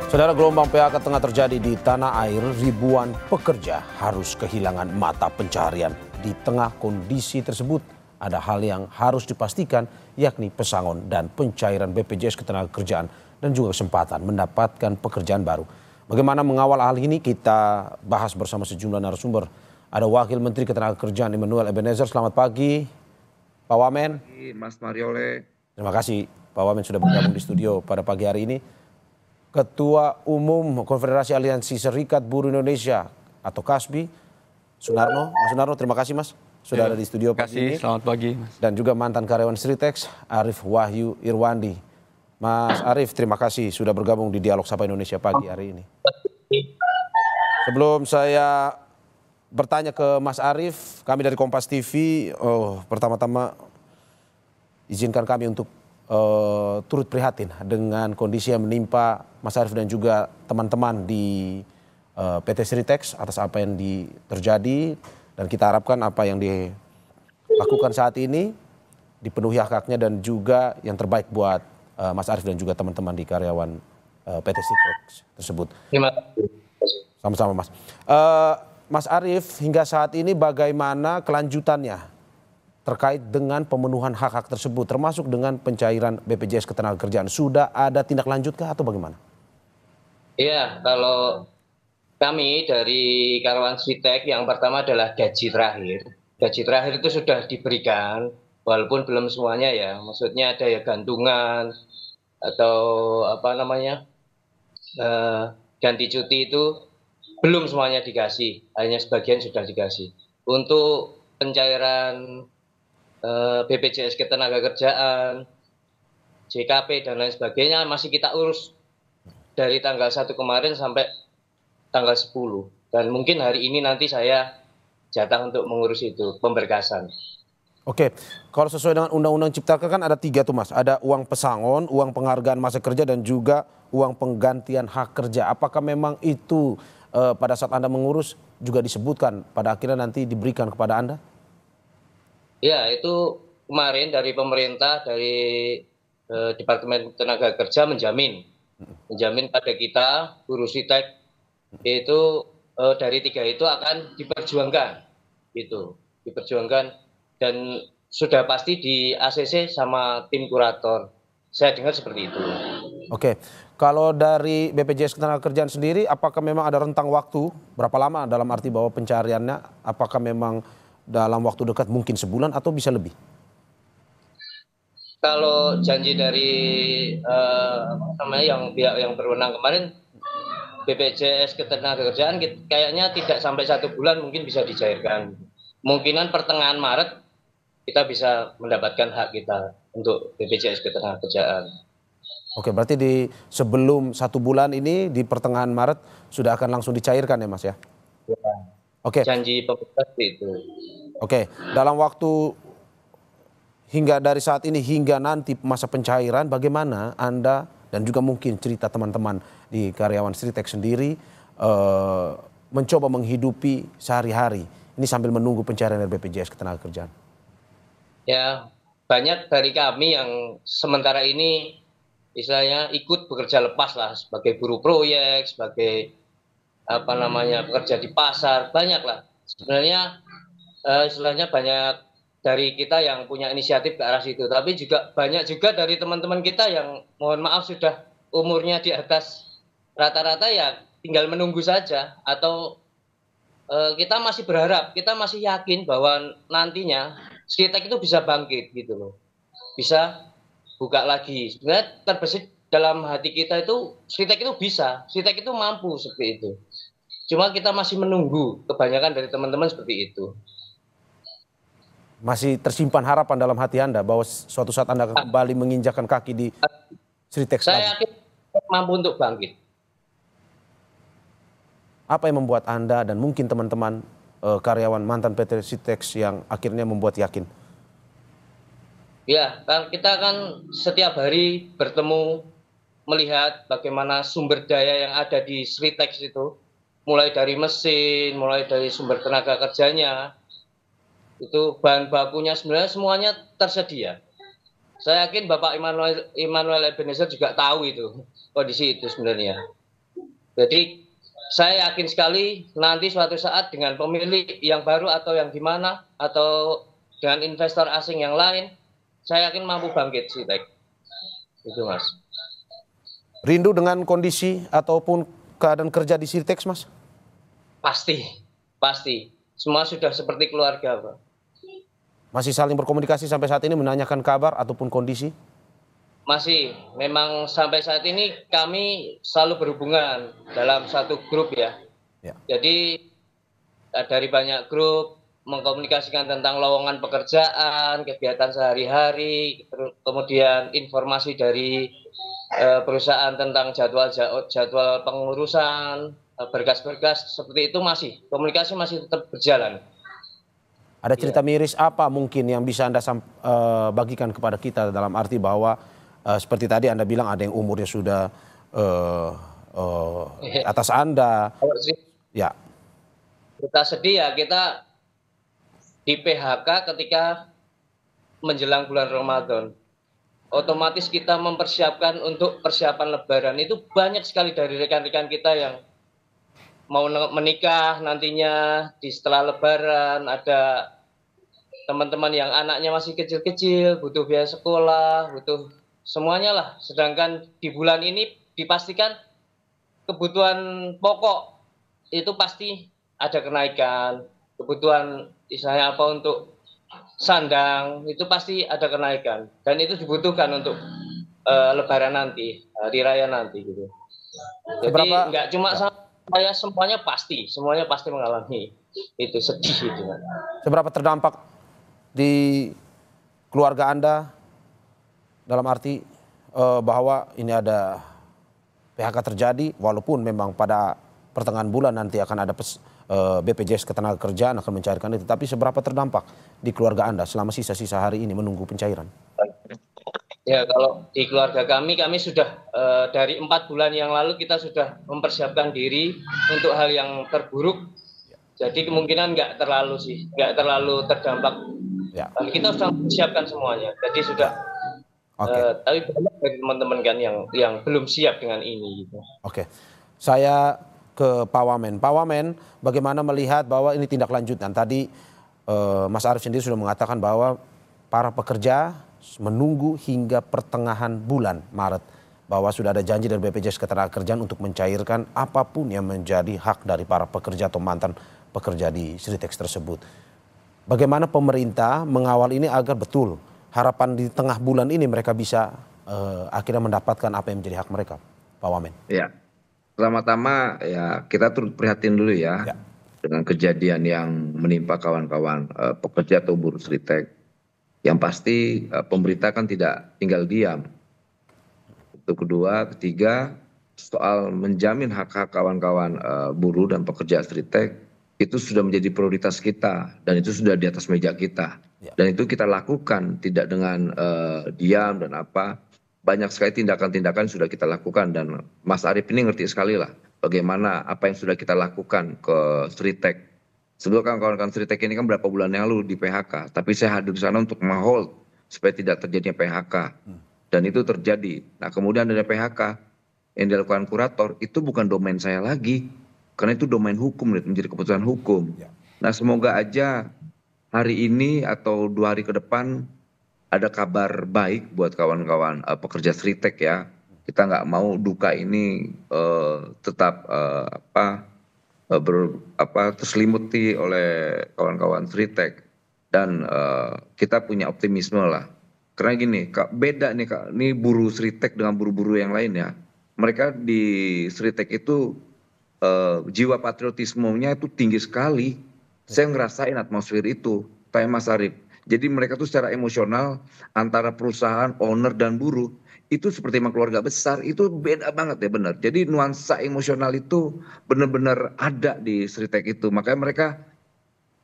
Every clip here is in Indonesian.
Saudara, gelombang PHK tengah terjadi di tanah air. Ribuan pekerja harus kehilangan mata pencaharian. Di tengah kondisi tersebut, ada hal yang harus dipastikan, yakni pesangon dan pencairan BPJS Ketenagakerjaan dan juga kesempatan mendapatkan pekerjaan baru. Bagaimana mengawal hal ini, kita bahas bersama sejumlah narasumber. Ada Wakil Menteri Ketenagakerjaan Immanuel Ebenezer. Selamat pagi, Pak Wamen. Mas Mariole. Terima kasih, Pak Wamen sudah bergabung di studio pada pagi hari ini. Ketua Umum Konfederasi Aliansi Serikat Buruh Indonesia atau KASBI, Sunarno. Mas Sunarno, terima kasih Mas sudah ada di studio pagi ini. Selamat pagi Mas. Dan juga mantan karyawan Sritex, Arief Wahyu Irwandi. Mas Arief, terima kasih sudah bergabung di Dialog Sapa Indonesia pagi hari ini. Sebelum saya bertanya ke Mas Arief, kami dari Kompas TV, pertama-tama izinkan kami untuk turut prihatin dengan kondisi yang menimpa Mas Arief dan juga teman-teman di PT Sritex atas apa yang terjadi, dan kita harapkan apa yang dilakukan saat ini dipenuhi hak-haknya dan juga yang terbaik buat Mas Arief dan juga teman-teman di karyawan PT Sritex tersebut. Sama-sama Mas. Mas Arief, hingga saat ini bagaimana kelanjutannya terkait dengan pemenuhan hak-hak tersebut, termasuk dengan pencairan BPJS Ketenagakerjaan? Sudah ada tindak lanjutkah atau bagaimana? Iya, kalau kami dari karyawan Sritex, yang pertama adalah gaji terakhir. Gaji terakhir itu sudah diberikan, walaupun belum semuanya ya. Maksudnya ada ya gantungan atau apa namanya ganti cuti itu belum semuanya dikasih, hanya sebagian sudah dikasih. Untuk pencairan BPJS Ketenagakerjaan, JKP dan lain sebagainya masih kita urus dari tanggal 1 kemarin sampai tanggal 10. Dan mungkin hari ini nanti saya jatah untuk mengurus itu, pemberkasan. Oke, kalau sesuai dengan Undang-Undang Cipta Kerja kan ada 3 tuh Mas. Ada uang pesangon, uang penghargaan masa kerja, dan juga uang penggantian hak kerja. Apakah memang itu pada saat Anda mengurus juga disebutkan pada akhirnya nanti diberikan kepada Anda? Ya, itu kemarin dari pemerintah, dari Departemen Tenaga Kerja menjamin pada kita, buruh Sritex, itu dari 3 itu akan diperjuangkan, gitu, diperjuangkan, dan sudah pasti di ACC sama tim kurator. Saya dengar seperti itu. Oke, kalau dari BPJS Ketenagakerjaan sendiri, apakah memang ada rentang waktu berapa lama, dalam arti bahwa pencariannya, apakah memang dalam waktu dekat mungkin sebulan atau bisa lebih? Kalau janji dari yang pihak yang berwenang kemarin, BPJS Ketenagakerjaan kayaknya tidak sampai 1 bulan mungkin bisa dicairkan. Kemungkinan pertengahan Maret kita bisa mendapatkan hak kita untuk BPJS Ketenagakerjaan. Oke, berarti sebelum 1 bulan ini, di pertengahan Maret sudah akan langsung dicairkan ya Mas ya? Ya. Oke. Janji pemerintah itu. Oke, dalam waktu hingga dari saat ini hingga nanti masa pencairan, bagaimana Anda dan juga mungkin cerita teman-teman di karyawan Sritex sendiri mencoba menghidupi sehari-hari ini sambil menunggu pencairan dari BPJS Ketenagakerjaan? Ya, banyak dari kami yang sementara ini istilahnya ikut bekerja lepas lah, sebagai buruh proyek, sebagai pekerja di pasar, banyak lah. Sebenarnya istilahnya banyak dari kita yang punya inisiatif ke arah situ, tapi juga banyak juga dari teman-teman kita yang mohon maaf sudah umurnya di atas rata-rata, ya tinggal menunggu saja. Atau kita masih berharap, kita masih yakin bahwa nantinya Sritex itu bisa bangkit gitu loh, bisa buka lagi. Sebenarnya terbesit dalam hati kita itu Sritex itu bisa, Sritex itu mampu seperti itu. Cuma kita masih menunggu, kebanyakan dari teman-teman seperti itu. Masih tersimpan harapan dalam hati Anda bahwa suatu saat Anda akan kembali menginjakkan kaki di Sritex? Saya yakin mampu untuk bangkit. Apa yang membuat Anda dan mungkin teman-teman karyawan mantan PT Sritex yang akhirnya membuat yakin? Ya, kita kan setiap hari bertemu, melihat bagaimana sumber daya yang ada di Sritex itu, mulai dari mesin, mulai dari sumber tenaga kerjanya, itu bahan bakunya sebenarnya semuanya tersedia. Saya yakin Bapak Immanuel Ebenezer juga tahu itu, kondisi itu sebenarnya. Jadi saya yakin sekali nanti suatu saat dengan pemilik yang baru atau yang gimana atau dengan investor asing yang lain, saya yakin mampu bangkit Sritek. Itu Mas. Rindu dengan kondisi ataupun keadaan kerja di Sritex, Mas? Pasti, pasti. Semua sudah seperti keluarga, Pak. Masih saling berkomunikasi sampai saat ini menanyakan kabar ataupun kondisi? Masih, memang sampai saat ini kami selalu berhubungan dalam satu grup ya. Jadi dari banyak grup mengkomunikasikan tentang lowongan pekerjaan, kegiatan sehari-hari, kemudian informasi dari perusahaan tentang jadwal pengurusan, berkas-berkas seperti itu masih, komunikasi masih tetap berjalan. Ada cerita miris apa mungkin yang bisa Anda bagikan kepada kita dalam arti bahwa seperti tadi Anda bilang ada yang umurnya sudah atas Anda. Ya. Kita sedih ya, kita di PHK ketika menjelang bulan Ramadan. Otomatis kita mempersiapkan untuk persiapan Lebaran. Itu banyak sekali dari rekan-rekan kita yang mau menikah nantinya di setelah Lebaran. Ada teman-teman yang anaknya masih kecil-kecil, butuh biaya sekolah, butuh semuanya lah. Sedangkan di bulan ini dipastikan kebutuhan pokok itu pasti ada kenaikan. Kebutuhan misalnya apa untuk sandang itu pasti ada kenaikan. Dan itu dibutuhkan untuk Lebaran nanti, hari raya nanti gitu. Jadi nggak cuma saya, semuanya pasti mengalami itu, sedih itu. Seberapa terdampak di keluarga Anda dalam arti bahwa ini ada PHK terjadi walaupun memang pada pertengahan bulan nanti akan ada BPJS Ketenagakerjaan akan mencairkan itu, tapi seberapa terdampak di keluarga Anda selama sisa-sisa hari ini menunggu pencairan? Ya, kalau di keluarga kami sudah dari 4 bulan yang lalu kita sudah mempersiapkan diri untuk hal yang terburuk. Jadi kemungkinan nggak terlalu terdampak. Ya. Kita sudah mempersiapkan semuanya. Jadi sudah. Tapi banyak dari teman-teman kan yang belum siap dengan ini. Gitu. Oke, saya ke Pak Wamen. Pak Wamen, bagaimana melihat bahwa ini tindak lanjutan? Tadi Mas Arief sendiri sudah mengatakan bahwa para pekerja menunggu hingga pertengahan bulan Maret, bahwa sudah ada janji dari BPJS Ketenagakerjaan untuk mencairkan apapun yang menjadi hak dari para pekerja atau mantan pekerja di Sritex tersebut. Bagaimana pemerintah mengawal ini agar betul harapan di tengah bulan ini mereka bisa akhirnya mendapatkan apa yang menjadi hak mereka, Pak Wamen? Ya, pertama-tama ya kita turut prihatin dulu ya dengan kejadian yang menimpa kawan-kawan pekerja atau buruh Sritex. Yang pasti pemerintah kan tidak tinggal diam. Itu kedua, ketiga, soal menjamin hak-hak kawan-kawan buruh dan pekerja Sritex itu sudah menjadi prioritas kita dan itu sudah di atas meja kita. Dan itu kita lakukan tidak dengan diam dan apa. Banyak sekali tindakan-tindakan sudah kita lakukan dan Mas Arief ini ngerti sekali lah bagaimana apa yang sudah kita lakukan ke Sritex. Sebelum kawan-kawan Sritex ini kan berapa bulan yang lalu di PHK, tapi saya hadir di sana untuk menghold supaya tidak terjadinya PHK. Dan itu terjadi. Nah kemudian dari PHK yang dilakukan kurator itu bukan domain saya lagi, karena itu domain hukum, menjadi keputusan hukum. Nah semoga aja hari ini atau 2 hari ke depan ada kabar baik buat kawan-kawan pekerja Sritex ya. Kita nggak mau duka ini tetap terselimuti oleh kawan-kawan Sritex dan kita punya optimisme lah karena gini beda nih Kak, ini buruh Sritex dengan buruh-buruh yang lain ya. Mereka di Sritex itu jiwa patriotismenya itu tinggi sekali. Saya ngerasain atmosfer itu kayak Mas Arief. Jadi mereka tuh secara emosional antara perusahaan, owner dan buruh itu seperti emang keluarga besar, itu beda banget ya benar. Jadi nuansa emosional itu benar-benar ada di Sritex itu. Makanya mereka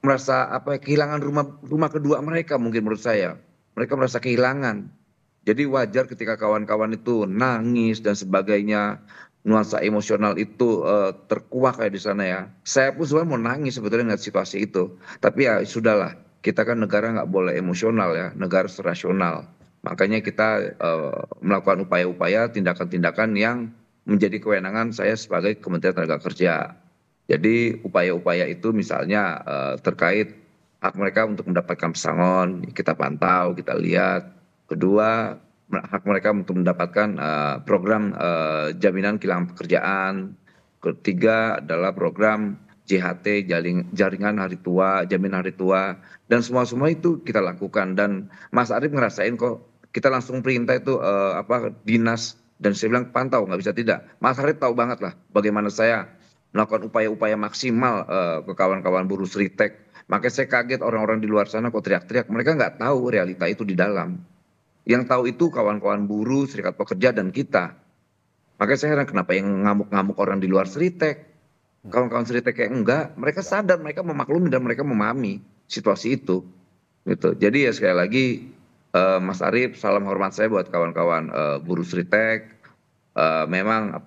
merasa kehilangan rumah kedua mereka mungkin menurut saya. Mereka merasa kehilangan. Jadi wajar ketika kawan-kawan itu nangis dan sebagainya. Nuansa emosional itu terkuak kayak di sana ya. Saya pun sebenarnya mau nangis sebetulnya ngeliat situasi itu. Tapi ya sudahlah, kita kan negara nggak boleh emosional ya, negara rasional. Makanya kita melakukan upaya-upaya tindakan-tindakan yang menjadi kewenangan saya sebagai Kementerian Tenaga Kerja. Jadi upaya-upaya itu misalnya terkait hak mereka untuk mendapatkan pesangon, kita pantau, kita lihat. Kedua, hak mereka untuk mendapatkan program jaminan kehilangan pekerjaan. Ketiga adalah program JHT, jaringan hari tua, jaminan hari tua, dan semua itu kita lakukan. Dan Mas Arief ngerasain kok, kita langsung perintah itu dinas, dan saya bilang pantau, nggak bisa tidak. Mas Arief tahu banget lah bagaimana saya melakukan upaya-upaya maksimal ke kawan-kawan buruh Sritek. Makanya saya kaget orang-orang di luar sana kok teriak-teriak, mereka nggak tahu realita itu di dalam. Yang tahu itu kawan-kawan buruh, serikat pekerja, dan kita. Makanya saya heran kenapa yang ngamuk-ngamuk orang di luar Sritek. Kawan-kawan Sritek kayak enggak, mereka sadar, mereka memaklumi dan mereka memahami situasi itu. Gitu. Jadi ya sekali lagi Mas Arief, salam hormat saya buat kawan-kawan buruh Sritek. Memang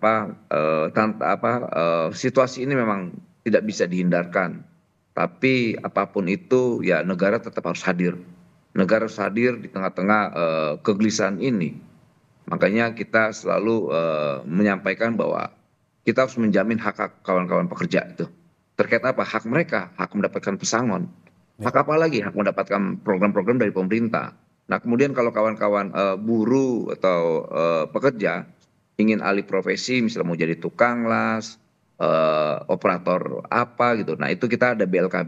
situasi ini memang tidak bisa dihindarkan. Tapi apapun itu ya negara tetap harus hadir. Negara harus hadir di tengah-tengah kegelisahan ini. Makanya kita selalu menyampaikan bahwa kita harus menjamin hak-hak kawan-kawan pekerja itu. Terkait apa? Hak mereka, hak mendapatkan pesangon. Hak apa lagi? Hak mendapatkan program-program dari pemerintah. Nah kemudian kalau kawan-kawan buruh atau pekerja ingin alih profesi, misalnya mau jadi tukang las, operator apa gitu. Nah itu kita ada BLK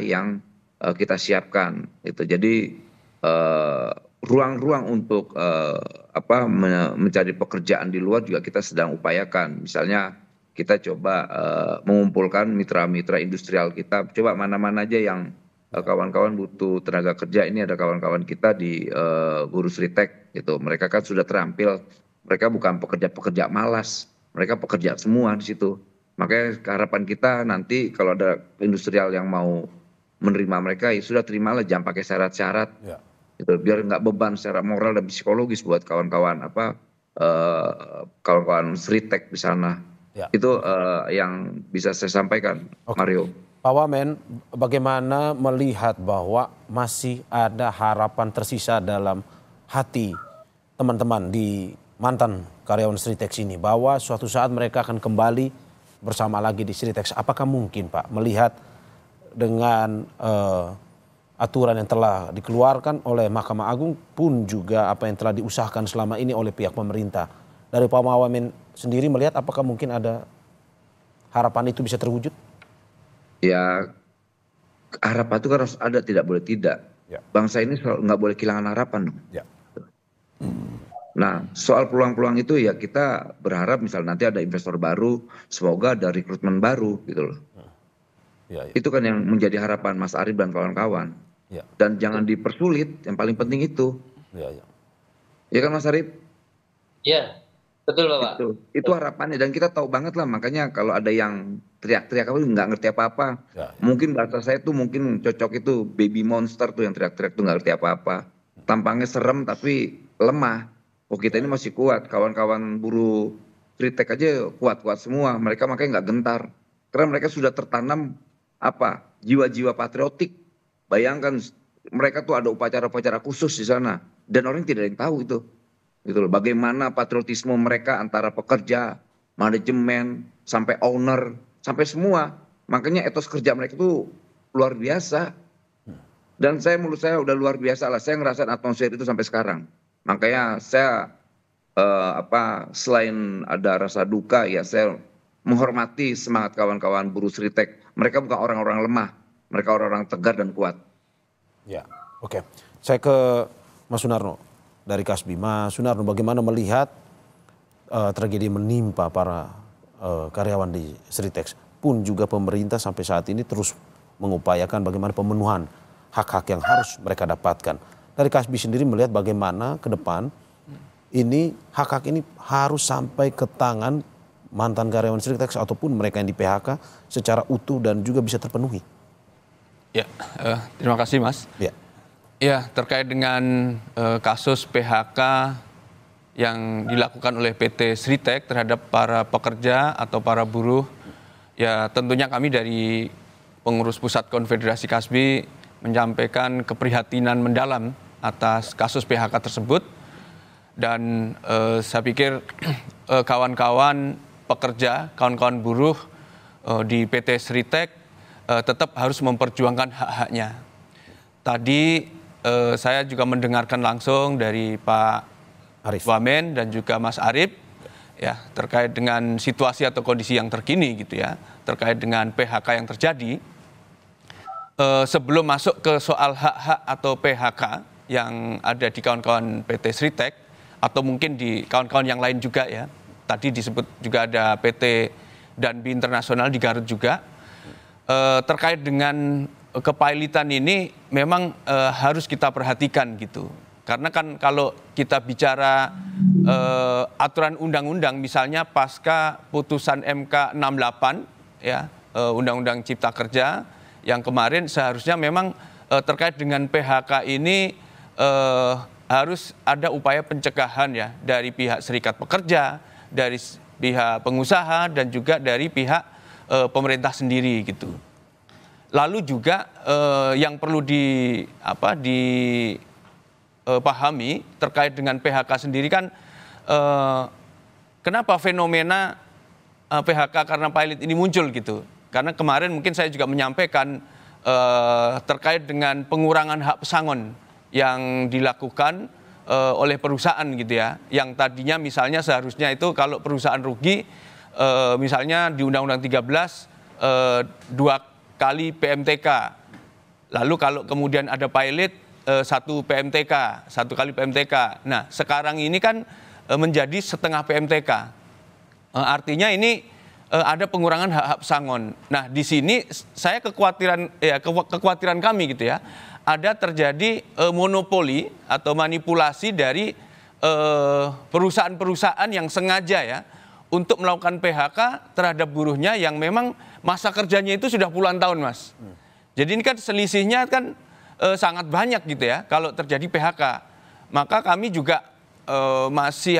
yang kita siapkan. Gitu. Jadi ruang-ruang untuk mencari pekerjaan di luar juga kita sedang upayakan. Misalnya kita coba mengumpulkan mitra-mitra industrial kita. Coba mana-mana aja yang kawan-kawan butuh tenaga kerja. Ini ada kawan-kawan kita di buruh Sritek gitu. Mereka kan sudah terampil. Mereka bukan pekerja-pekerja malas. Mereka pekerja semua di situ. Makanya harapan kita nanti kalau ada industrial yang mau menerima mereka, ya sudah terimalah, jangan pakai syarat-syarat. Ya. Gitu, biar nggak beban secara moral dan psikologis buat kawan-kawan kawan-kawan Sritek di sana. Ya. Itu yang bisa saya sampaikan, Mario. Pak Wamen, bagaimana melihat bahwa masih ada harapan tersisa dalam hati teman-teman di mantan karyawan Sritek ini bahwa suatu saat mereka akan kembali bersama lagi di Sritek? Apakah mungkin Pak melihat dengan aturan yang telah dikeluarkan oleh Mahkamah Agung pun juga apa yang telah diusahakan selama ini oleh pihak pemerintah, dari Pak Wamen sendiri melihat apakah mungkin ada harapan itu bisa terwujud? Ya harapan itu kan harus ada, tidak boleh tidak. Ya. Bangsa ini nggak boleh kehilangan harapan dong. Ya. Nah soal peluang-peluang itu ya kita berharap misal nanti ada investor baru, semoga ada rekrutmen baru gitu loh. Ya. Itu kan yang menjadi harapan Mas Arief dan kawan-kawan. Ya. Dan jangan dipersulit, yang paling penting itu. Ya kan Mas Arief? Ya, betul Bapak. Itu harapannya, dan kita tahu banget lah, makanya kalau ada yang teriak-teriak nggak ngerti apa-apa. Ya. Mungkin bahasa saya tuh mungkin cocok itu baby monster tuh yang teriak-teriak tuh nggak ngerti apa-apa. Tampangnya serem tapi lemah. Oh kita ini masih kuat, kawan-kawan buruh Sritek aja kuat-kuat semua. Mereka makanya nggak gentar. Karena mereka sudah tertanam jiwa-jiwa patriotik. Bayangkan mereka tuh ada upacara-upacara khusus di sana dan orang tidak ada yang tahu itu. Gitu loh. Bagaimana patriotisme mereka antara pekerja, manajemen, sampai owner, sampai semua. Makanya etos kerja mereka tuh luar biasa. Dan menurut saya udah luar biasa lah. Saya ngerasain atmosfer itu sampai sekarang. Makanya saya selain ada rasa duka ya saya menghormati semangat kawan-kawan buruh Sritek. Mereka bukan orang-orang lemah, mereka orang-orang tegar dan kuat. Ya, oke. Saya ke Mas Sunarno dari Kasbi. Mas Sunarno, bagaimana melihat tragedi menimpa para karyawan di Sritek? Pun juga pemerintah sampai saat ini terus mengupayakan bagaimana pemenuhan hak-hak yang harus mereka dapatkan. Dari Kasbi sendiri melihat bagaimana ke depan ini hak-hak ini harus sampai ke tangan mantan karyawan Sritek ataupun mereka yang di PHK secara utuh dan juga bisa terpenuhi. Ya, terima kasih Mas. Ya, terkait dengan kasus PHK yang dilakukan oleh PT Sritek terhadap para pekerja atau para buruh, ya tentunya kami dari pengurus pusat Konfederasi Kasbi menyampaikan keprihatinan mendalam atas kasus PHK tersebut. Dan saya pikir kawan-kawan pekerja, kawan-kawan buruh di PT Sritek tetap harus memperjuangkan hak-haknya. Tadi saya juga mendengarkan langsung dari Pak Arif Wamen dan juga Mas Arif ya terkait dengan situasi atau kondisi yang terkini gitu ya, terkait dengan PHK yang terjadi. Sebelum masuk ke soal hak-hak atau PHK yang ada di kawan-kawan PT Sritek atau mungkin di kawan-kawan yang lain juga ya. Tadi disebut juga ada PT Danbi Internasional di Garut juga. Terkait dengan kepailitan ini memang harus kita perhatikan gitu. Karena kan kalau kita bicara aturan undang-undang misalnya pasca putusan MK 68 ya, Undang-Undang Cipta Kerja yang kemarin seharusnya memang terkait dengan PHK ini harus ada upaya pencegahan ya dari pihak serikat pekerja, dari pihak pengusaha dan juga dari pihak pemerintah sendiri gitu. Lalu juga yang perlu dipahami terkait dengan PHK sendiri kan kenapa fenomena PHK karena pilot ini muncul gitu. Karena kemarin mungkin saya juga menyampaikan terkait dengan pengurangan hak pesangon yang dilakukan oleh perusahaan gitu ya, yang tadinya misalnya seharusnya itu kalau perusahaan rugi misalnya di Undang-Undang 13 2 kali PMTK, lalu kalau kemudian ada pilot 1 PMTK, 1 kali PMTK. Nah sekarang ini kan menjadi setengah PMTK, artinya ini ada pengurangan hak-hak pesangon. Nah di sini saya kekhawatiran kami gitu ya, ada terjadi monopoli atau manipulasi dari perusahaan-perusahaan yang sengaja ya untuk melakukan PHK terhadap buruhnya yang memang masa kerjanya itu sudah puluhan tahun, Mas. Jadi ini kan selisihnya kan sangat banyak gitu ya kalau terjadi PHK. Maka kami juga masih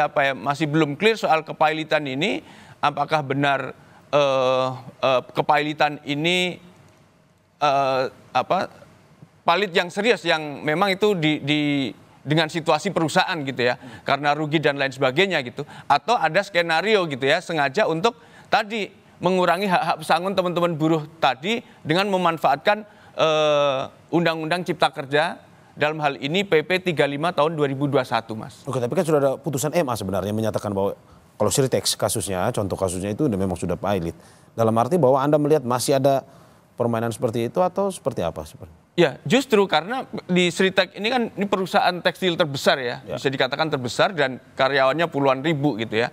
belum clear soal kepailitan ini, apakah benar kepailitan ini palit yang serius yang memang itu dengan situasi perusahaan gitu ya, karena rugi dan lain sebagainya gitu, atau ada skenario gitu ya sengaja untuk tadi mengurangi hak-hak pesangon teman-teman buruh tadi dengan memanfaatkan Undang-Undang Cipta Kerja, dalam hal ini PP 35 tahun 2021, Mas. Oke, tapi kan sudah ada putusan MA sebenarnya menyatakan bahwa kalau Sritek kasusnya, contoh kasusnya itu memang sudah pilot. Dalam arti bahwa Anda melihat masih ada permainan seperti itu atau seperti apa? Ya, justru karena di Sritek ini kan ini perusahaan tekstil terbesar ya, bisa dikatakan terbesar dan karyawannya puluhan ribu gitu ya.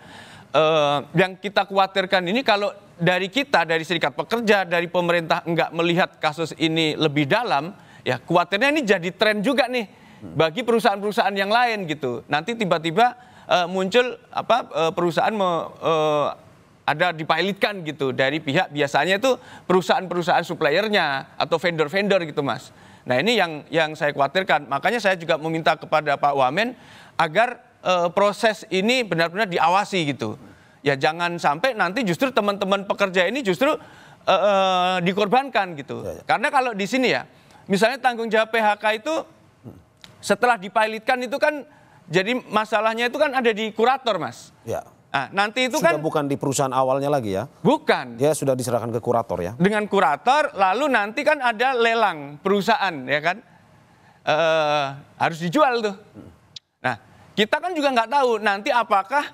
Yang kita khawatirkan ini kalau dari kita, dari serikat pekerja, dari pemerintah enggak melihat kasus ini lebih dalam, ya khawatirnya ini jadi tren juga nih bagi perusahaan-perusahaan yang lain gitu. Nanti tiba-tiba muncul perusahaan ada dipilotkan gitu dari pihak biasanya itu perusahaan-perusahaan suppliernya atau vendor-vendor gitu, Mas. Nah ini yang saya khawatirkan. Makanya saya juga meminta kepada Pak Wamen agar proses ini benar-benar diawasi gitu. Ya jangan sampai nanti justru teman-teman pekerja ini justru dikorbankan gitu. Karena kalau di sini ya, misalnya tanggung jawab PHK itu setelah dipilotkan itu kan jadi masalahnya itu kan ada di kurator, Mas. Ya. Nah, nanti itu sudah kan bukan di perusahaan awalnya lagi ya? Bukan. Dia sudah diserahkan ke kurator ya? Dengan kurator, lalu nanti kan ada lelang perusahaan ya kan, harus dijual tuh. Nah, kita kan juga nggak tahu nanti apakah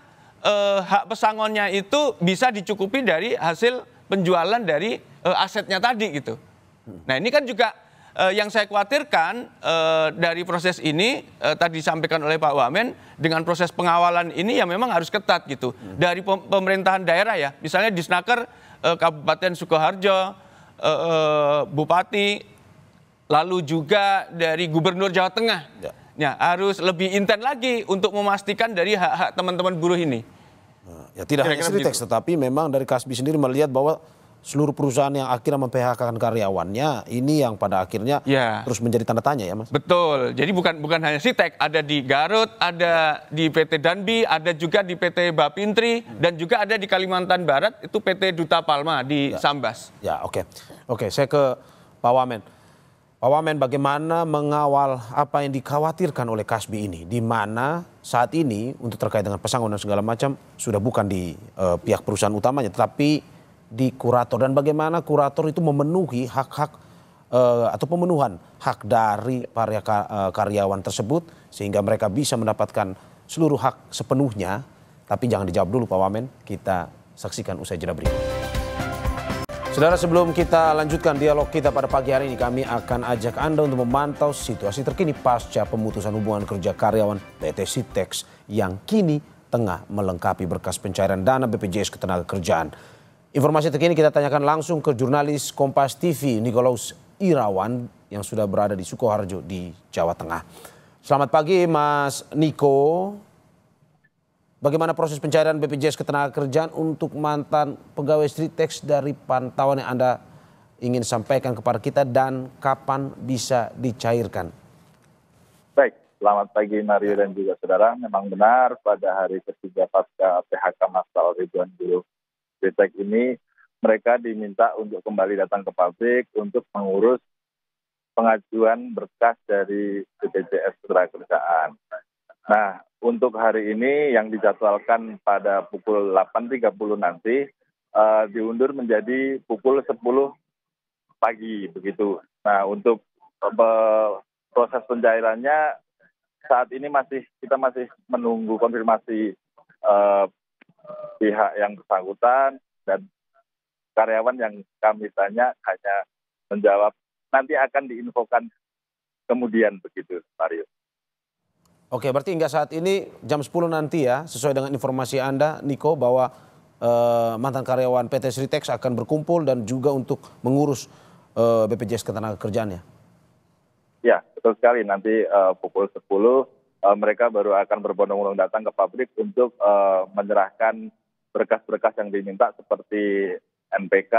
hak pesangonnya itu bisa dicukupi dari hasil penjualan dari asetnya tadi gitu. Nah ini kan juga yang saya khawatirkan dari proses ini tadi disampaikan oleh Pak Wamen, dengan proses pengawalan ini ya memang harus ketat gitu. Dari pemerintahan daerah ya, misalnya di Snaker Kabupaten Sukoharjo, Bupati, lalu juga dari Gubernur Jawa Tengah. Ya, harus lebih intens lagi untuk memastikan dari hak-hak teman-teman buruh ini. Ya tidak hanya Sritek, tetapi memang dari Kasbi sendiri melihat bahwa seluruh perusahaan yang akhirnya memphk-kan karyawannya ini yang pada akhirnya terus menjadi tanda tanya ya, Mas. Betul. Jadi bukan hanya Sritek, ada di Garut, ada di PT Danbi, ada juga di PT Bapintri dan juga ada di Kalimantan Barat itu PT Duta Palma di Sambas. Ya, oke. Oke, saya ke Pak Wamen. Pak Pak Wamen, bagaimana mengawal apa yang dikhawatirkan oleh Kasbi ini, di mana saat ini untuk terkait dengan pesangon dan segala macam sudah bukan di pihak perusahaan utamanya, tetapi di kurator, dan bagaimana kurator itu memenuhi hak-hak atau pemenuhan hak dari para karyawan tersebut sehingga mereka bisa mendapatkan seluruh hak sepenuhnya. Tapi jangan dijawab dulu Pak Wamen, kita saksikan usai jeda berikut. Saudara, sebelum kita lanjutkan dialog kita pada pagi hari ini, kami akan ajak Anda untuk memantau situasi terkini pasca pemutusan hubungan kerja karyawan PT Sritex yang kini tengah melengkapi berkas pencairan dana BPJS Ketenagakerjaan. Informasi terkini kita tanyakan langsung ke jurnalis Kompas TV Nikolaus Irawan yang sudah berada di Sukoharjo di Jawa Tengah. Selamat pagi Mas Niko. Bagaimana proses pencairan BPJS Ketenagakerjaan untuk mantan pegawai Sritex dari pantauan yang Anda ingin sampaikan kepada kita dan kapan bisa dicairkan? Baik, selamat pagi Mario dan juga saudara. Memang benar pada hari ketiga pasca PHK massal ribuan buruh Sritex ini, mereka diminta untuk kembali datang ke pabrik untuk mengurus pengajuan berkas dari BPJS Ketenagakerjaan. Nah, untuk hari ini yang dijadwalkan pada pukul 8.30 nanti diundur menjadi pukul 10 pagi begitu. Nah, untuk proses pencairannya saat ini kita masih menunggu konfirmasi pihak yang bersangkutan, dan karyawan yang kami tanya hanya menjawab nanti akan diinfokan kemudian begitu, Mario. Oke, berarti hingga saat ini jam 10 nanti ya, sesuai dengan informasi Anda, Niko, bahwa mantan karyawan PT Sritex akan berkumpul dan juga untuk mengurus BPJS Ketenagakerjaannya. Ya, betul sekali. Nanti pukul 10 mereka baru akan berbondong-bondong datang ke pabrik untuk menyerahkan berkas-berkas yang diminta seperti NPK,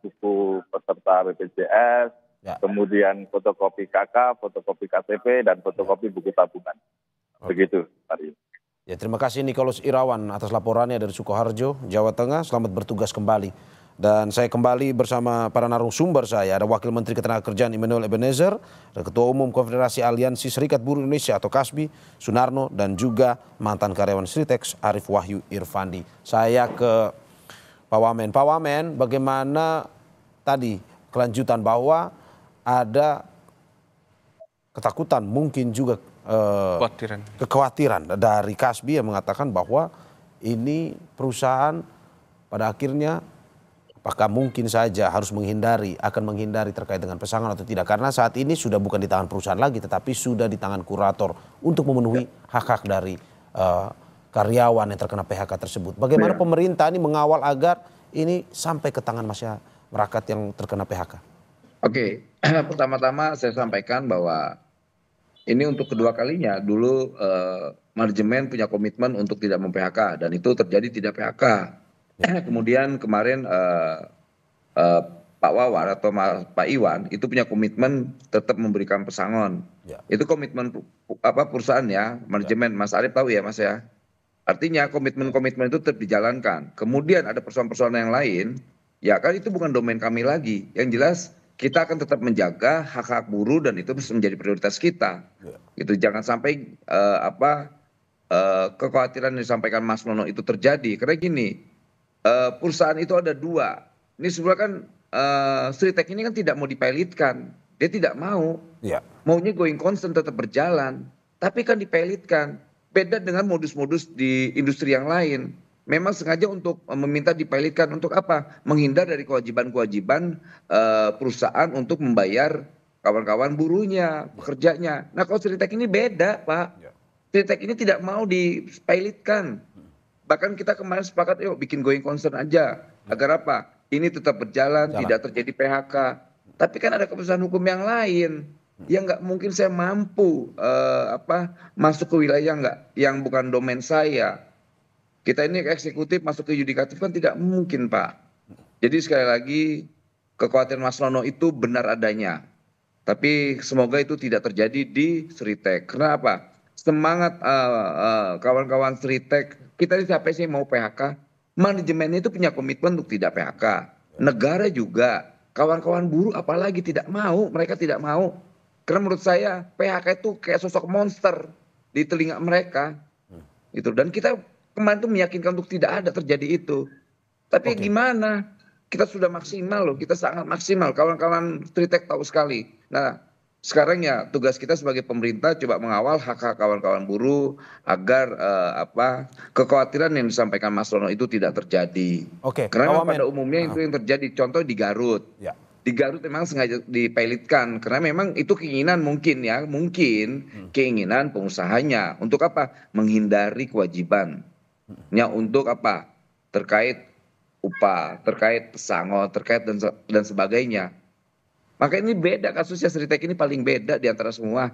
buku peserta BPJS, kemudian fotokopi KK, fotokopi KTP, dan fotokopi buku tabungan. Begitu, Mario. Ya, terima kasih Nikolaus Irawan atas laporannya dari Sukoharjo, Jawa Tengah. Selamat bertugas kembali. Dan saya kembali bersama para narasumber saya. Ada Wakil Menteri Ketenagakerjaan Immanuel Ebenezer, ada Ketua Umum Konfederasi Aliansi Serikat Buruh Indonesia atau Kasbi, Sunarno, dan juga mantan karyawan Sritex Arif Wahyu Irfandi. Saya ke Pak Wamen. Pak Wamen, bagaimana tadi kelanjutan bahwa ada ketakutan, mungkin juga kekhawatiran dari Kasbi yang mengatakan bahwa ini perusahaan pada akhirnya apakah mungkin saja harus akan menghindari terkait dengan pesangon atau tidak, karena saat ini sudah bukan di tangan perusahaan lagi tetapi sudah di tangan kurator untuk memenuhi hak-hak dari karyawan yang terkena PHK tersebut. Bagaimana pemerintah ini mengawal agar ini sampai ke tangan masyarakat yang terkena PHK? Oke, pertama-tama saya sampaikan bahwa ini untuk kedua kalinya. Dulu manajemen punya komitmen untuk tidak mem-PHK dan itu terjadi tidak PHK. Kemudian kemarin Pak Wawar atau Pak Iwan itu punya komitmen tetap memberikan pesangon. Itu komitmen perusahaan ya, manajemen. Mas Arief tahu ya Mas ya. Artinya komitmen-komitmen itu tetap dijalankan. Kemudian ada persoalan-persoalan yang lain, ya kan itu bukan domain kami lagi. Yang jelas kita akan tetap menjaga hak-hak buruh dan itu harus menjadi prioritas kita. Gitu, jangan sampai kekhawatiran yang disampaikan Mas Nono itu terjadi. Karena gini, perusahaan itu ada dua. Ini sebenarnya kan Sritex ini kan tidak mau dipilotkan. Dia tidak mau. Maunya going concern tetap berjalan. Tapi kan dipilotkan. Beda dengan modus-modus di industri yang lain. Memang sengaja untuk meminta dipilotkan untuk apa? Menghindar dari kewajiban-kewajiban perusahaan untuk membayar kawan-kawan buruhnya, pekerjanya. Nah kalau Sritex ini beda Pak. Sritex ini tidak mau dipilotkan. Bahkan kita kemarin sepakat yuk bikin going concern aja. Agar apa? Ini tetap berjalan, tidak terjadi PHK. Tapi kan ada keputusan hukum yang lain. Yang nggak mungkin saya mampu masuk ke wilayah yang bukan domain saya. Kita ini eksekutif masuk ke yudikatif kan tidak mungkin Pak. Jadi sekali lagi kekhawatiran Mas Nono itu benar adanya. Tapi semoga itu tidak terjadi di Sritex. Kenapa? Semangat kawan-kawan Sritex, kita ini siapa sih mau PHK? Manajemen itu punya komitmen untuk tidak PHK. Negara juga. kawan-kawan buruh apalagi tidak mau, mereka tidak mau. Karena menurut saya PHK itu kayak sosok monster di telinga mereka. Itu. Dan kita kemarin tuh meyakinkan untuk tidak ada terjadi itu. Tapi gimana? Kita sudah maksimal loh, kita sangat maksimal. Kawan-kawan Tritek tahu sekali. Nah, sekarang ya tugas kita sebagai pemerintah coba mengawal hak-hak kawan-kawan buruh agar kekhawatiran yang disampaikan Mas Rono itu tidak terjadi. Karena memang pada umumnya itu yang terjadi. Contoh di Garut. Di Garut memang sengaja dipilotkan karena memang itu keinginan mungkin ya, mungkin keinginan pengusahanya untuk apa? Menghindari kewajibannya untuk apa? Terkait upah, terkait pesangon, terkait dan sebagainya. Maka ini beda kasusnya, Sritek ini paling beda di antara semua.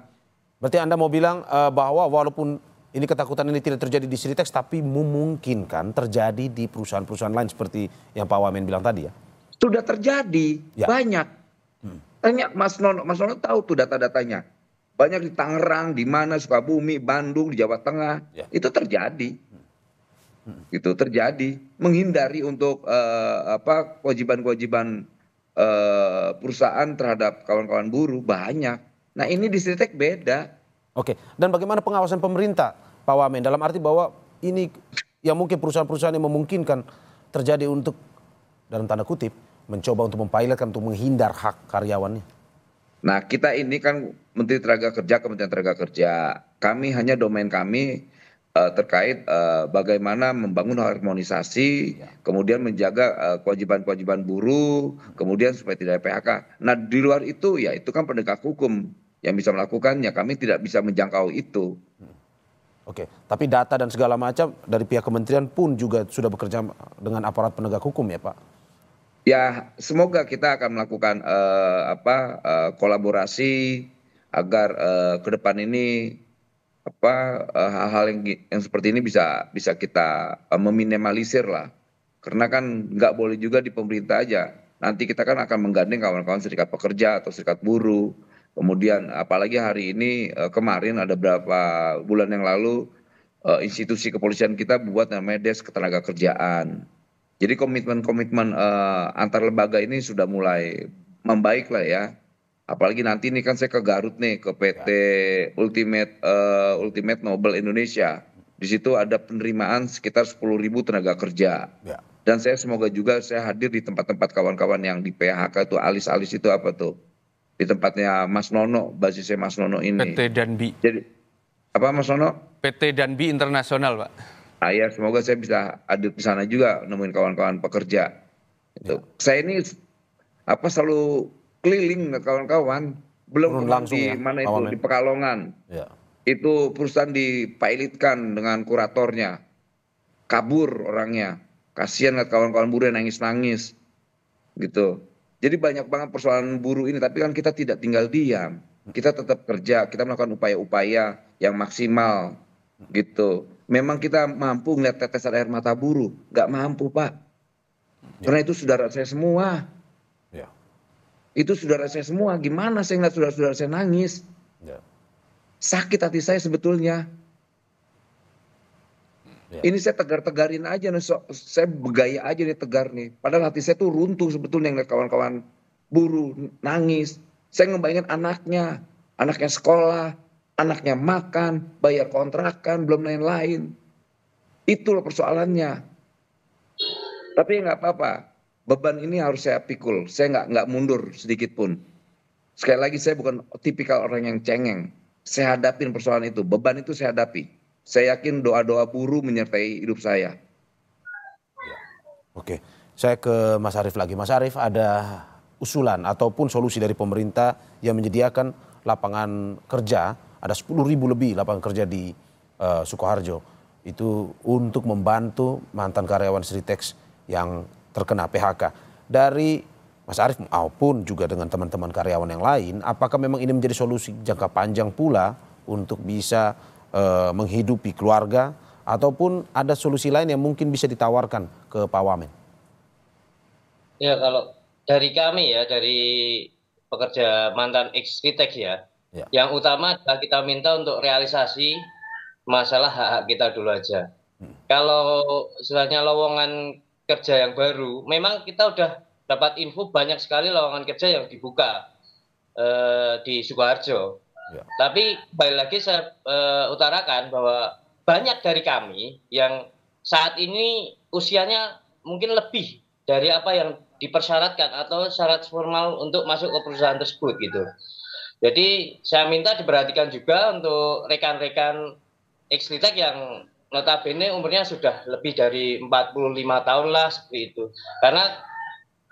Berarti Anda mau bilang bahwa walaupun ini ketakutan ini tidak terjadi di Sritek, tapi memungkinkan terjadi di perusahaan-perusahaan lain seperti yang Pak Wamen bilang tadi ya? Sudah terjadi, banyak. Banyak Mas Nono tahu tuh data-datanya. Banyak di Tangerang, di mana Sukabumi, Bandung, di Jawa Tengah, itu terjadi. Itu terjadi, menghindari untuk kewajiban-kewajiban perusahaan terhadap kawan-kawan buruh banyak. Nah ini di Sritek beda. Dan bagaimana pengawasan pemerintah, Pak Wamen? Dalam arti bahwa ini yang mungkin perusahaan-perusahaan yang memungkinkan terjadi untuk dalam tanda kutip mencoba untuk mempilotkan untuk menghindar hak karyawannya. Nah kita ini kan Menteri Tenaga Kerja, Kementerian Tenaga Kerja. Kami hanya domain kami terkait bagaimana membangun harmonisasi, kemudian menjaga kewajiban-kewajiban buruh, kemudian supaya tidak ada PHK. Nah di luar itu ya itu kan penegak hukum yang bisa melakukannya, kami tidak bisa menjangkau itu. Tapi data dan segala macam dari pihak kementerian pun juga sudah bekerja dengan aparat penegak hukum ya Pak? Ya semoga kita akan melakukan kolaborasi agar ke depan ini hal-hal yang seperti ini bisa kita meminimalisir lah. Karena kan nggak boleh juga di pemerintah aja. Nanti kita kan akan menggandeng kawan-kawan serikat pekerja atau serikat buruh. Kemudian apalagi hari ini kemarin ada beberapa bulan yang lalu institusi kepolisian kita buat namanya Desk Ketenagakerjaan. Jadi komitmen-komitmen antar lembaga ini sudah mulai membaik lah ya. Apalagi nanti ini kan saya ke Garut nih, ke PT Ultimate Nobel Indonesia. Di situ ada penerimaan sekitar 10.000 tenaga kerja. Dan saya semoga juga saya hadir di tempat-tempat kawan-kawan yang di PHK itu alis-alis itu apa tuh? Di tempatnya Mas Nono, basisnya Mas Nono ini. PT Danbi. Jadi apa Mas Nono? PT Danbi Internasional, Pak. Ya semoga saya bisa hadir di sana juga nemuin kawan-kawan pekerja. Saya ini selalu keliling ke kawan-kawan, belum langsung di mana itu di Pekalongan. Itu perusahaan dipilotkan dengan kuratornya, kabur orangnya, kasihan lihat kawan-kawan buruh yang nangis-nangis, gitu. Jadi banyak banget persoalan buruh ini, tapi kan kita tidak tinggal diam, kita tetap kerja, kita melakukan upaya-upaya yang maksimal, gitu. Memang kita mampu ngeliat tetesan air mata buruh, nggak mampu Pak, karena itu saudara saya semua. Itu saudara saya semua, gimana saya ngeliat saudara-saudara saya nangis. Sakit hati saya sebetulnya. Ini saya tegar-tegarin aja, saya bergaya aja nih tegar nih. Padahal hati saya tuh runtuh sebetulnya ngeliat kawan-kawan buruh nangis. Saya ngebayangin anaknya sekolah, anaknya makan, bayar kontrakan, belum lain-lain. Itulah persoalannya. Tapi nggak apa-apa. Beban ini harus saya pikul, saya nggak mundur sedikit pun. Sekali lagi saya bukan tipikal orang yang cengeng. Saya hadapin persoalan itu, beban itu saya hadapi. Saya yakin doa-doa buruh menyertai hidup saya. Saya ke Mas Arief lagi. Mas Arief, ada usulan ataupun solusi dari pemerintah yang menyediakan lapangan kerja, ada 10.000 lebih lapangan kerja di Sukoharjo. Itu untuk membantu mantan karyawan Sritex yang terkena PHK. Dari Mas Arief maupun juga dengan teman-teman karyawan yang lain, apakah memang ini menjadi solusi jangka panjang pula untuk bisa menghidupi keluarga, ataupun ada solusi lain yang mungkin bisa ditawarkan ke Pak Wamen? Ya kalau dari kami ya, dari pekerja mantan ex-Sritex ya, yang utama adalah kita minta untuk realisasi masalah hak-hak kita dulu aja. Kalau istilahnya lowongan kerja yang baru, memang kita udah dapat info banyak sekali lowongan kerja yang dibuka di Sukoharjo. Ya. Tapi kembali lagi saya utarakan bahwa banyak dari kami yang saat ini usianya mungkin lebih dari apa yang dipersyaratkan atau syarat formal untuk masuk ke perusahaan tersebut gitu. Jadi saya minta diperhatikan juga untuk rekan-rekan ex-Ritek yang notabene umurnya sudah lebih dari 45 tahun lah seperti itu. Karena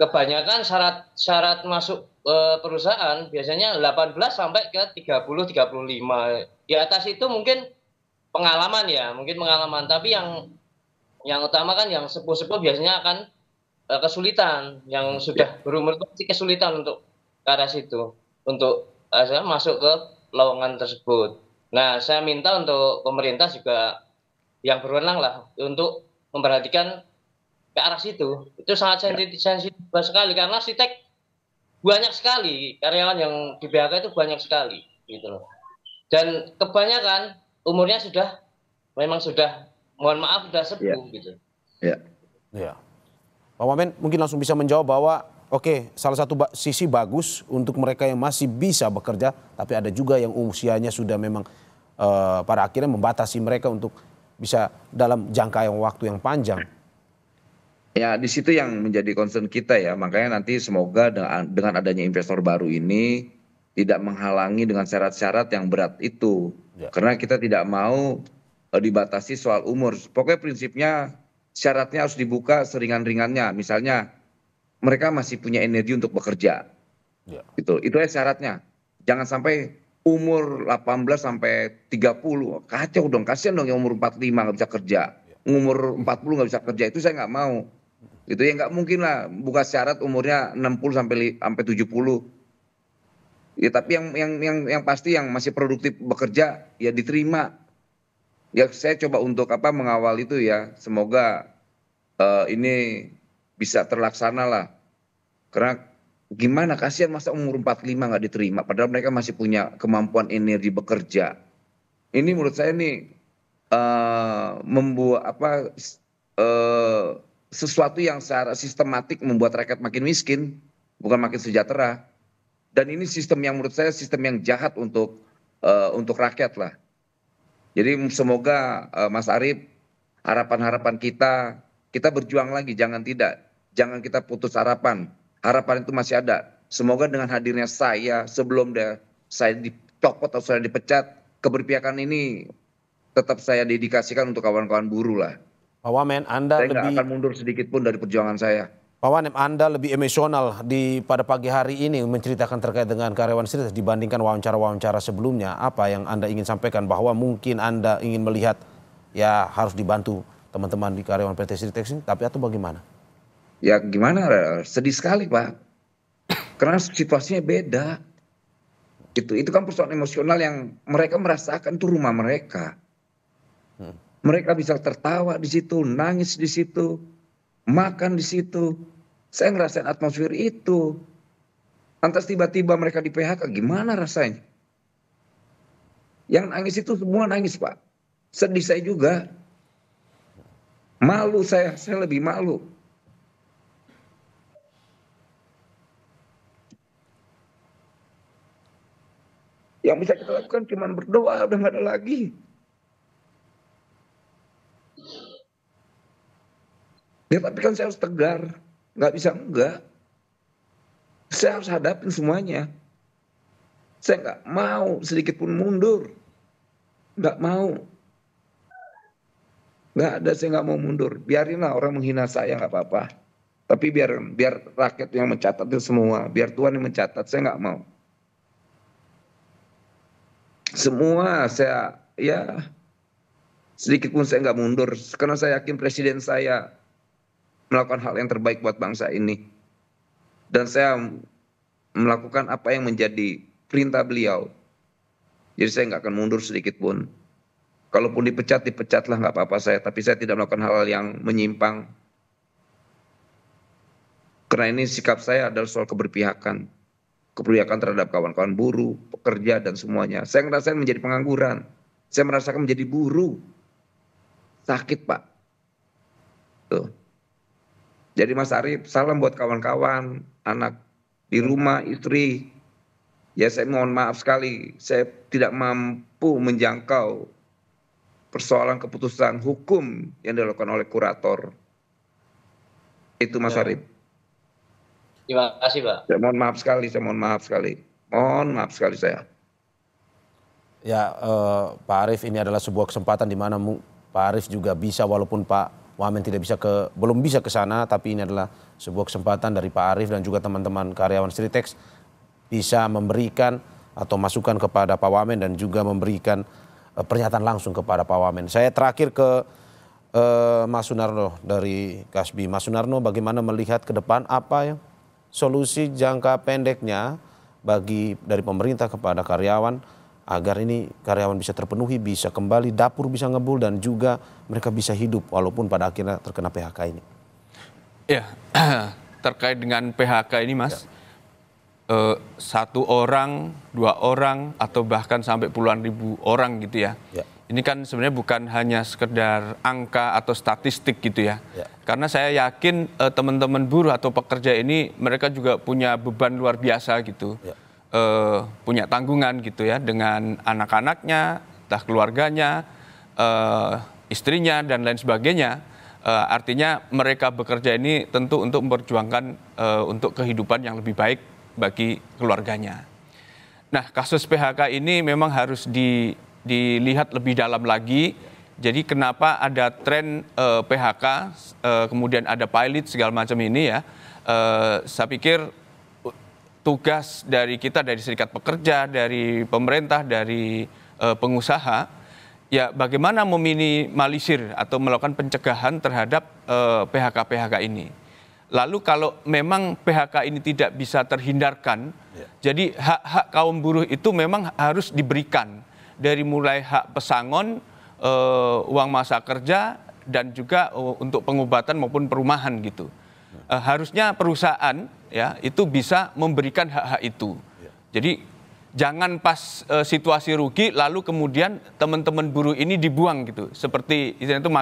kebanyakan syarat masuk perusahaan biasanya 18 sampai ke 30 35. Di atas itu mungkin pengalaman ya, mungkin pengalaman, tapi yang utama kan yang sepuh-sepuh biasanya akan kesulitan, yang sudah berumur pasti kesulitan untuk ke arah situ, untuk masuk ke lowongan tersebut. Nah, saya minta untuk pemerintah juga yang berwenang lah untuk memperhatikan ke arah situ. Itu sangat sensitif sekali karena Sitek banyak sekali karyawan yang di PHK itu banyak sekali gitu loh. Dan kebanyakan umurnya memang sudah mohon maaf sudah sepuh gitu. Ya. Pak Wamen mungkin langsung bisa menjawab bahwa oke, salah satu sisi bagus untuk mereka yang masih bisa bekerja, tapi ada juga yang usianya sudah memang pada akhirnya membatasi mereka untuk bisa dalam jangka waktu yang panjang. Ya, di situ yang menjadi concern kita ya, makanya nanti semoga dengan adanya investor baru ini tidak menghalangi dengan syarat-syarat yang berat itu. Ya. Karena kita tidak mau dibatasi soal umur. Pokoknya prinsipnya syaratnya harus dibuka seringan-ringannya. Misalnya mereka masih punya energi untuk bekerja. Ya. Itu syaratnya. Jangan sampai umur 18 sampai 30. Kacau dong, kasihan dong yang umur 45 nggak bisa kerja. Ya. Umur 40 nggak bisa kerja, itu saya nggak mau. Itu ya nggak mungkin lah buka syarat umurnya 60 sampai 70. Ya tapi yang pasti yang masih produktif bekerja ya diterima. Ya saya coba untuk mengawal itu ya. Semoga ini bisa terlaksana lah. Karena gimana kasihan masa umur 45 nggak diterima padahal mereka masih punya kemampuan energi bekerja. Ini menurut saya nih membuat sesuatu yang secara sistematik membuat rakyat makin miskin, bukan makin sejahtera. Dan ini sistem yang menurut saya sistem yang jahat untuk rakyat lah. Jadi semoga Mas Arief, harapan-harapan kita berjuang lagi, jangan kita putus harapan. Harapan itu masih ada. Semoga dengan hadirnya saya sebelum saya dicopot atau saya dipecat, keberpihakan ini tetap saya dedikasikan untuk kawan-kawan buruh lah. Pak Wamen, Anda saya nggak akan mundur sedikit pun dari perjuangan saya. Pak Wamen, Anda lebih emosional pada pagi hari ini menceritakan terkait dengan karyawan Sitek dibandingkan wawancara-wawancara sebelumnya. Apa yang Anda ingin sampaikan bahwa mungkin Anda ingin melihat ya harus dibantu teman-teman di karyawan PT Sitek ini, tapi atau bagaimana? Ya gimana, sedih sekali Pak. Karena situasinya beda. Itu kan persoalan emosional yang mereka merasakan itu rumah mereka. Mereka bisa tertawa di situ, nangis di situ, makan di situ. Saya ngerasain atmosfer itu. Lantas tiba-tiba mereka di PHK, gimana rasanya? Yang nangis itu semua nangis Pak. Sedih saya juga. Malu saya lebih malu. Yang bisa kita lakukan cuma berdoa, udah nggak ada lagi. Ya tapi kan saya harus tegar, nggak bisa enggak. Saya harus hadapin semuanya. Saya nggak mau sedikit pun mundur, nggak mau. Nggak ada, saya nggak mau mundur. Biarinlah orang menghina saya nggak apa-apa. Tapi biar rakyat yang mencatat itu semua, biar Tuhan yang mencatat, saya nggak mau. Semua saya ya sedikit pun saya nggak mundur, karena saya yakin presiden saya melakukan hal yang terbaik buat bangsa ini. Dan saya melakukan apa yang menjadi perintah beliau. Jadi saya nggak akan mundur sedikit pun. Kalaupun dipecatlah nggak apa-apa saya. Tapi saya tidak melakukan hal-hal yang menyimpang. Karena ini sikap saya adalah soal keberpihakan. Keberpihakan terhadap kawan-kawan buruh, pekerja dan semuanya. Saya ngerasain menjadi pengangguran. Saya merasakan menjadi buruh. Sakit Pak. Tuh. Jadi Mas Arief, salam buat kawan-kawan, anak di rumah, istri. Ya saya mohon maaf sekali, saya tidak mampu menjangkau persoalan keputusan hukum yang dilakukan oleh kurator. Itu Mas Arief. Terima kasih, Pak. Saya mohon maaf sekali, Mohon maaf sekali saya. Ya, Pak Arief, ini adalah sebuah kesempatan di mana Pak Arief juga bisa, walaupun Pak Wamen belum bisa ke sana, tapi ini adalah sebuah kesempatan dari Pak Arief dan juga teman-teman karyawan Sritex bisa memberikan atau masukan kepada Pak Wamen dan juga memberikan pernyataan langsung kepada Pak Wamen. Dari Mas Sunarno dari Kasbi. Mas Sunarno, bagaimana melihat ke depan, apa yang solusi jangka pendeknya dari pemerintah kepada karyawan agar ini karyawan bisa terpenuhi, bisa kembali, dapur bisa ngebul, dan juga mereka bisa hidup walaupun pada akhirnya terkena PHK ini? Ya, terkait dengan PHK ini Mas, satu orang, 2 orang, atau bahkan sampai puluhan ribu orang gitu ya. Ini kan sebenarnya bukan hanya sekedar angka atau statistik gitu ya. Karena saya yakin teman-teman buruh atau pekerja ini mereka juga punya beban luar biasa gitu. Punya tanggungan gitu ya dengan anak-anaknya, entah keluarganya, istrinya dan lain sebagainya. Artinya mereka bekerja ini tentu untuk memperjuangkan untuk kehidupan yang lebih baik bagi keluarganya. Nah, kasus PHK ini memang harus dilihat lebih dalam lagi. Jadi kenapa ada tren PHK, kemudian ada pilot segala macam ini ya. Saya pikir tugas dari kita, dari serikat pekerja, dari pemerintah, dari pengusaha, ya bagaimana meminimalisir atau melakukan pencegahan terhadap PHK-PHK ini. Lalu kalau memang PHK ini tidak bisa terhindarkan, jadi hak-hak kaum buruh itu memang harus diberikan. Dari mulai hak pesangon, uang masa kerja, dan juga untuk pengobatan maupun perumahan gitu. Harusnya perusahaan ya itu bisa memberikan hak-hak itu. Jadi jangan pas situasi rugi lalu kemudian teman-teman buruh ini dibuang gitu. Seperti istilahnya itu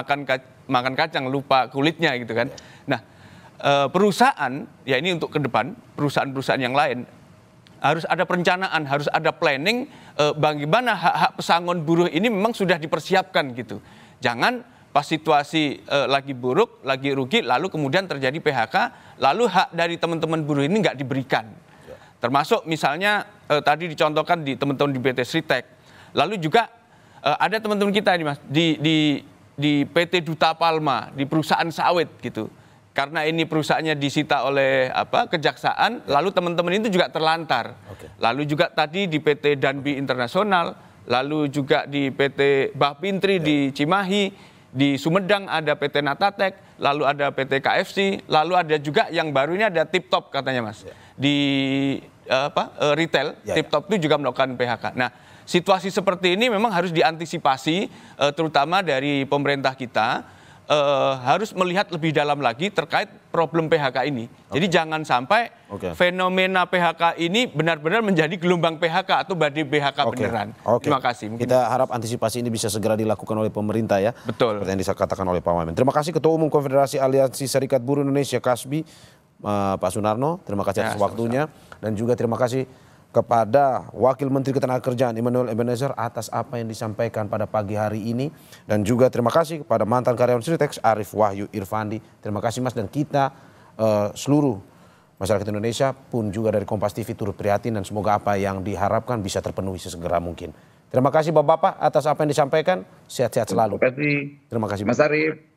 makan kacang lupa kulitnya gitu kan. Nah, perusahaan ya ini untuk ke depan, perusahaan-perusahaan yang lain harus ada perencanaan, harus ada planning bagaimana hak-hak pesangon buruh ini memang sudah dipersiapkan gitu. Jangan pas situasi lagi buruk, lagi rugi, lalu kemudian terjadi PHK, lalu hak dari teman-teman buruh ini nggak diberikan. Termasuk misalnya tadi dicontohkan di teman-teman di PT Sritex. Lalu juga ada teman-teman kita ini Mas, di PT Duta Palma, di perusahaan sawit gitu. Karena ini perusahaannya disita oleh kejaksaan, lalu teman-teman itu juga terlantar. Lalu juga tadi di PT Danbi Internasional, lalu juga di PT Bapintri di Cimahi, di Sumedang ada PT Natatek, lalu ada PT KFC, lalu ada juga yang baru ini ada Tip Top katanya Mas. Di retail, Tip Top itu juga melakukan PHK. Nah, situasi seperti ini memang harus diantisipasi terutama dari pemerintah kita. Harus melihat lebih dalam lagi terkait problem PHK ini. Jadi jangan sampai fenomena PHK ini benar-benar menjadi gelombang PHK atau badai PHK beneran. Terima kasih. Kita harap antisipasi ini bisa segera dilakukan oleh pemerintah ya. Betul. Seperti yang dikatakan oleh Pak Wamen. Terima kasih Ketua Umum Konfederasi Aliansi Serikat Buruh Indonesia Kasbi, Pak Sunarno. Terima kasih atas waktunya. Dan juga terima kasih kepada Wakil Menteri Ketenagakerjaan Immanuel Ebenezer atas apa yang disampaikan pada pagi hari ini. Dan juga terima kasih kepada mantan karyawan Sritex Arief Wahyu Irfandi. Terima kasih Mas, dan kita seluruh masyarakat Indonesia pun juga dari Kompas TV turut prihatin dan semoga apa yang diharapkan bisa terpenuhi sesegera mungkin. Terima kasih Bapak-Bapak atas apa yang disampaikan. Sehat-sehat selalu. Terima kasih. Terima kasih Mas Arief.